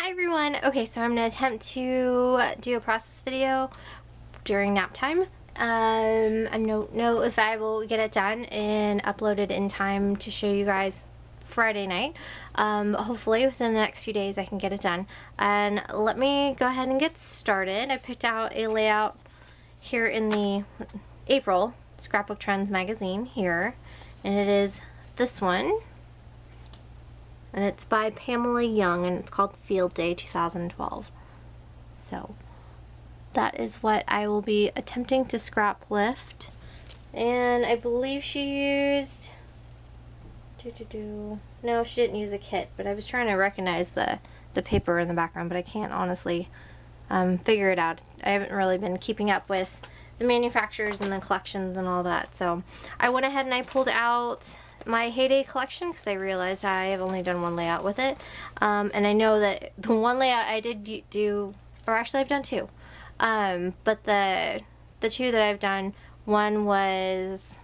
Hi everyone! Okay, so I'm going to attempt to do a process video during nap time. I don't know if I will get it done and upload it in time to show you guys Friday night. Hopefully within the next few days I can get it done. And let me go ahead and get started. I picked out a layout here in the April Scrapbook Trends magazine here, and it is this one. And it's by Pamela Young, and it's called Field Day 2012. So that is what I will be attempting to scrap lift. And I believe she used... No, she didn't use a kit, but I was trying to recognize the paper in the background, but I can't honestly figure it out. I haven't really been keeping up with the manufacturers and the collections and all that. So I went ahead and I pulled out my Heyday collection because I realized I have only done one layout with it, and I know that the one layout I did do, or actually I've done two, but the two that I've done, one was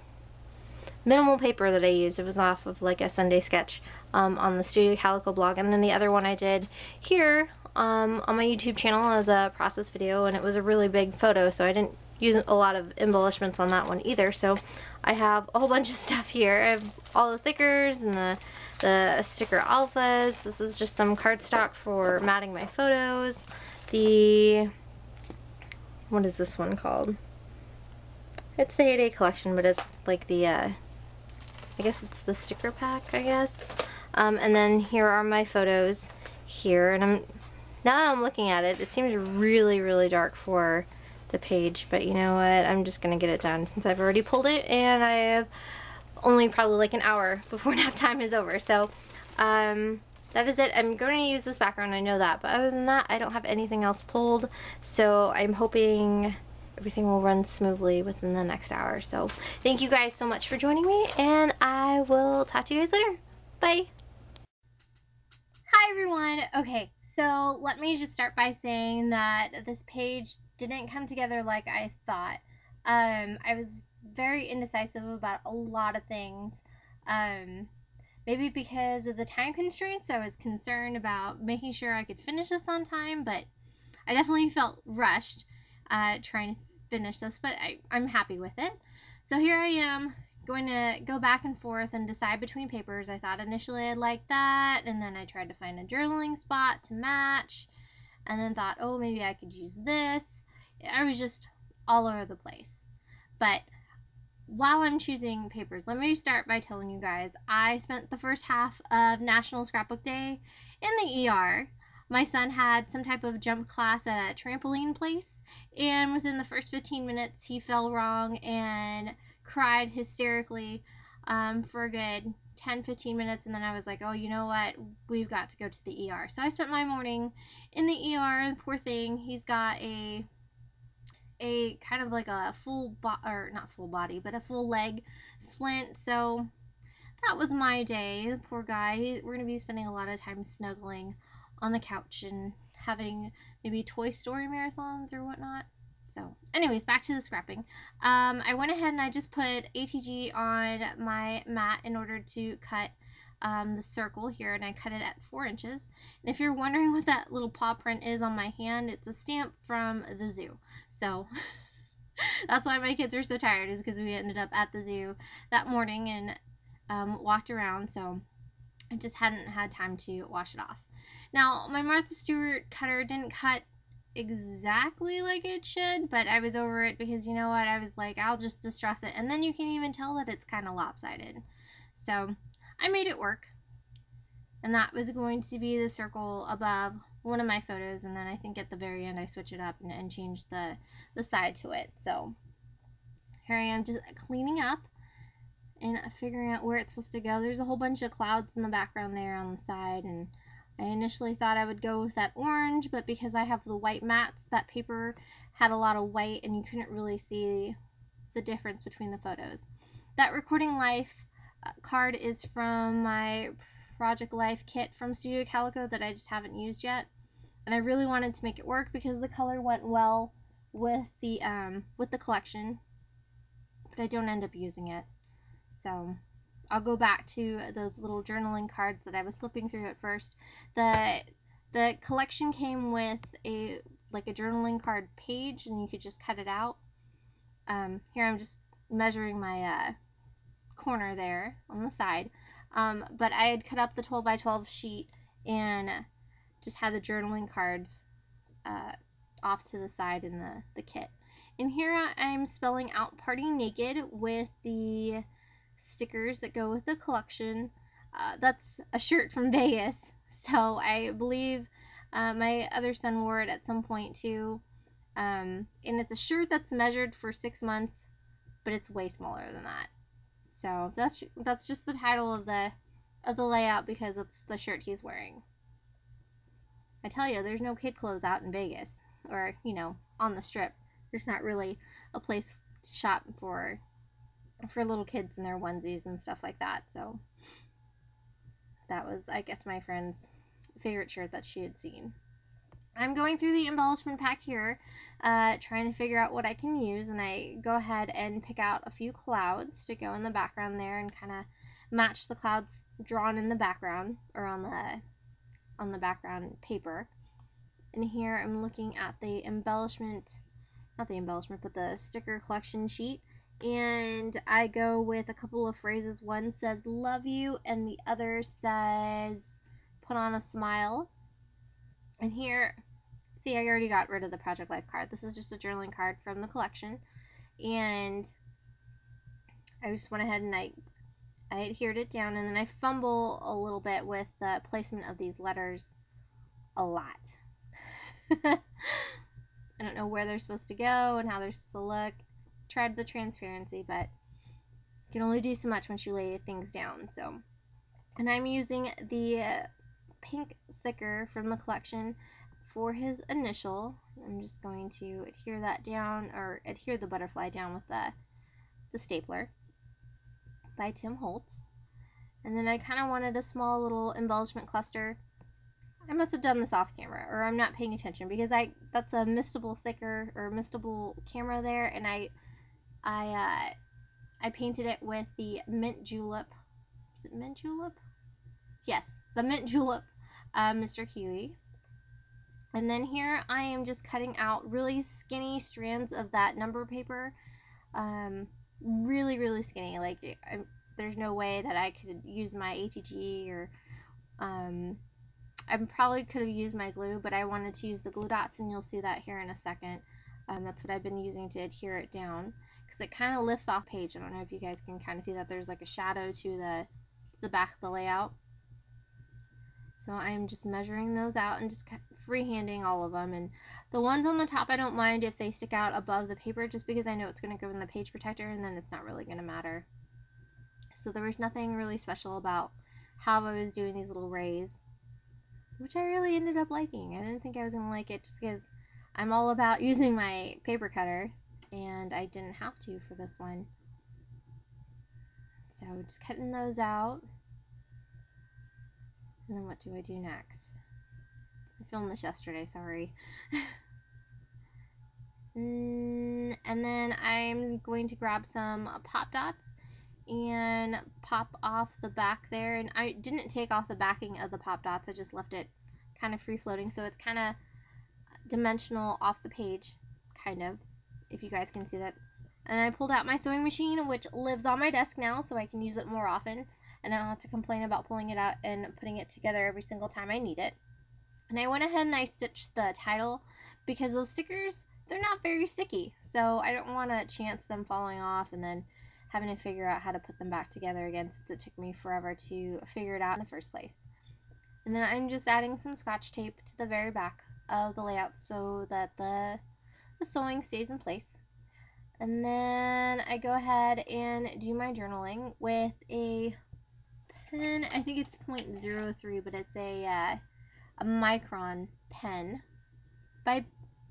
minimal paper that I used. It was off of like a Sunday sketch on the Studio Calico blog, and then the other one I did here on my YouTube channel as a process video, and it was a really big photo, so I didn't use a lot of embellishments on that one either. So I have a whole bunch of stuff here. I have all the thickers and the sticker alphas. This is just some cardstock for matting my photos. What is this one called? It's the Heyday collection, but it's like the, I guess it's the sticker pack, I guess. And then here are my photos here, and now that I'm looking at it, it seems really, really dark for the page, but you know what, I'm just gonna get it done since I've already pulled it, and I have only probably like an hour before nap time is over. So that is it. I'm going to use this background, I know that, but other than that I don't have anything else pulled, so I'm hoping everything will run smoothly within the next hour. So thank you guys so much for joining me, and I will talk to you guys later. Bye! Hi everyone! Okay, so let me just start by saying that this page didn't come together like I thought. I was very indecisive about a lot of things. Maybe because of the time constraints, I was concerned about making sure I could finish this on time, but I definitely felt rushed trying to finish this, but I'm happy with it. So here I am, going to go back and forth and decide between papers. I thought initially I'd like that, and then I tried to find a journaling spot to match, and then thought, oh, maybe I could use this. I was just all over the place. But while I'm choosing papers, let me start by telling you guys I spent the first half of National Scrapbook Day in the ER. My son had some type of jump class at a trampoline place, and within the first 15 minutes he fell wrong and cried hysterically for a good 10-15 minutes, and then I was like, oh, you know what, we've got to go to the ER. So I spent my morning in the ER. Poor thing, he's got a kind of like a or not full body, but a full leg splint. So that was my day. Poor guy. We're gonna be spending a lot of time snuggling on the couch and having maybe Toy Story marathons or whatnot. So anyways, back to the scrapping. I went ahead and I just put ATG on my mat in order to cut the circle here, and I cut it at 4 inches. And if you're wondering what that little paw print is on my hand, it's a stamp from the zoo. So that's why my kids are so tired, is because we ended up at the zoo that morning and walked around, so I just hadn't had time to wash it off. Now, my Martha Stewart cutter didn't cut exactly like it should, but I was over it because, you know what, I was like, I'll just distress it, and then you can even tell that it's kind of lopsided. So I made it work, and that was going to be the circle above one of my photos, and then I think at the very end I switch it up and change the side to it. So here I am just cleaning up and figuring out where it's supposed to go. There's a whole bunch of clouds in the background there on the side, and I initially thought I would go with that orange, but because I have the white mats, that paper had a lot of white and you couldn't really see the difference between the photos. That Recording Life card is from my Project Life kit from Studio Calico that I just haven't used yet, and I really wanted to make it work because the color went well with the collection, but I don't end up using it. So I'll go back to those little journaling cards that I was flipping through at first. The The collection came with a journaling card page, and you could just cut it out. Here I'm just measuring my corner there on the side. But I had cut up the 12 by 12 sheet and just had the journaling cards off to the side in the kit. And here I'm spelling out Party Naked with the stickers that go with the collection. That's a shirt from Vegas, so I believe my other son wore it at some point too. And it's a shirt that's measured for 6 months, but it's way smaller than that. So that's just the title of the layout because it's the shirt he's wearing. I tell you, there's no kid clothes out in Vegas, or on the strip. There's not really a place to shop for little kids in their onesies and stuff like that. So that was, I guess, my friend's favorite shirt that she had seen. I'm going through the embellishment pack here, trying to figure out what I can use, and I go ahead and pick out a few clouds to go in the background there and kind of match the clouds drawn in the background or on the background paper. And here I'm looking at the but the sticker collection sheet, and I go with a couple of phrases. One says love you and the other says put on a smile. And here, see, I already got rid of the Project Life card. This is just a journaling card from the collection, and I just went ahead and I adhered it down, and then I fumble a little bit with the placement of these letters a lot. I don't know where they're supposed to go and how they're supposed to look. Tried the transparency, but you can only do so much once you lay things down. So, and I'm using the pink thicker from the collection for his initial. I'm just going to adhere that down, or adhere the butterfly down with the stapler by Tim Holtz. And then I kind of wanted a small little embellishment cluster. I must have done this off camera, or I'm not paying attention, because that's a mistable thicker or mistable camera there, and I painted it with the mint julep. Is it mint julep? Yes, the mint julep, Mr. Kiwi. And then here I am just cutting out really skinny strands of that number paper. Really, really skinny. Like, there's no way that I could use my ATG, or I probably could have used my glue, but I wanted to use the glue dots, and you'll see that here in a second. That's what I've been using to adhere it down, because it kind of lifts off page. I don't know if you guys can kind of see that there's like a shadow to the back of the layout. So I'm just measuring those out and just freehanding all of them. And the ones on the top I don't mind if they stick out above the paper, just because I know it's going to go in the page protector, and then it's not really going to matter. So there was nothing really special about how I was doing these little rays, which I really ended up liking. I didn't think I was going to like it, just because I'm all about using my paper cutter, and I didn't have to for this one. So just cutting those out. And then what do I do next? I filmed this yesterday, sorry. And then I'm going to grab some pop dots and pop off the back there. And I didn't take off the backing of the pop dots, I just left it kind of free floating, so it's kind of dimensional off the page, kind of, if you guys can see that. And I pulled out my sewing machine, which lives on my desk now, so I can use it more often, and I don't have to complain about pulling it out and putting it together every single time I need it. And I went ahead and I stitched the title, because those stickers, they're not very sticky, so I don't want to chance them falling off and then having to figure out how to put them back together again, since it took me forever to figure it out in the first place. And then I'm just adding some scotch tape to the very back of the layout so that the sewing stays in place. And then I go ahead and do my journaling with a pen. I think it's 0.03, but it's a micron pen by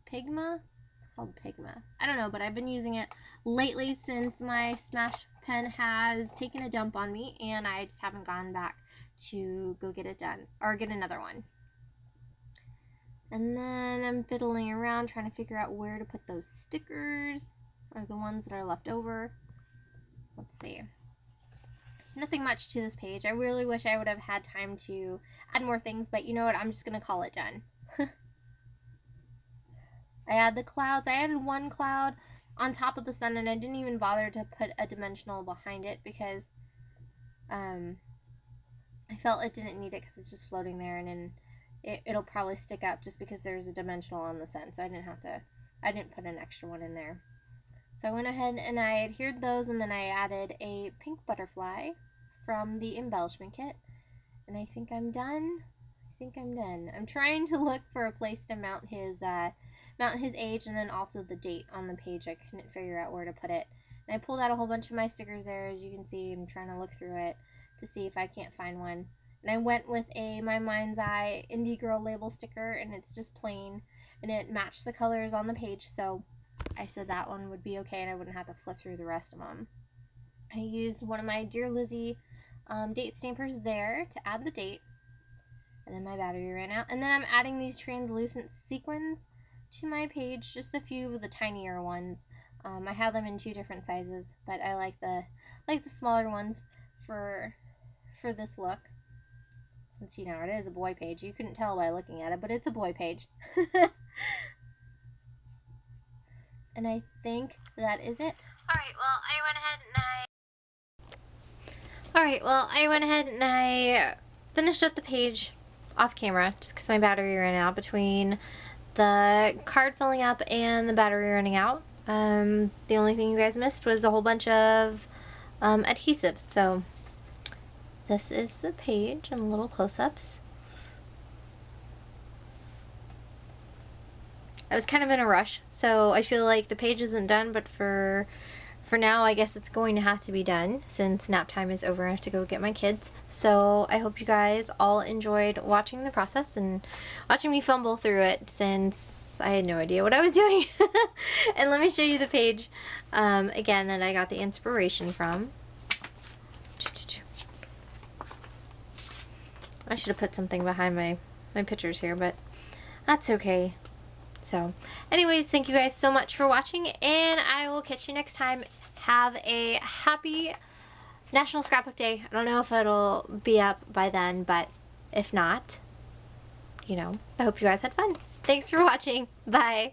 Pigma. It's called Pigma. I don't know, but I've been using it lately since my Smash pen has taken a dump on me, and I just haven't gone back to go get it done, or get another one. And then I'm fiddling around trying to figure out where to put those stickers, or the ones that are left over. Let's see. nothing much to this page. I really wish I would have had time to add more things, but you know what? I'm just going to call it done. I add the clouds. I added one cloud on top of the sun, and I didn't even bother to put a dimensional behind it because I felt it didn't need it because it's just floating there, and then it'll probably stick up just because there's a dimensional on the sun, so I didn't put an extra one in there. So I went ahead and I adhered those, and then I added a pink butterfly from the embellishment kit, and I think I'm done. I'm trying to look for a place to mount his age and then also the date on the page. I couldn't figure out where to put it. And I pulled out a whole bunch of my stickers there, as you can see. I'm trying to look through it to see if I can't find one. And I went with a My Mind's Eye Indie Girl label sticker, and it's just plain, and it matched the colors on the page, so I said that one would be okay and I wouldn't have to flip through the rest of them. I used one of my Dear Lizzie date stampers there to add the date. And then my battery ran out. And then I'm adding these translucent sequins to my page, just a few of the tinier ones. I have them in 2 different sizes, but I like the smaller ones for this look. Since, you know, it is a boy page. You couldn't tell by looking at it, but it's a boy page. And I think that is it. Alright, well, I went ahead and I finished up the page off camera just because my battery ran out between the card filling up and the battery running out. The only thing you guys missed was a whole bunch of adhesive. So this is the page and little close-ups. I was kind of in a rush, so I feel like the page isn't done, but for now, I guess it's going to have to be done since nap time is over. I have to go get my kids. So I hope you guys all enjoyed watching the process and watching me fumble through it since I had no idea what I was doing. And let me show you the page again that I got the inspiration from. I should have put something behind my pictures here, but that's okay. So, anyways, thank you guys so much for watching, and I will catch you next time. Have a happy National Scrapbook Day. I don't know if it'll be up by then, but if not, you know, I hope you guys had fun. Thanks for watching. Bye.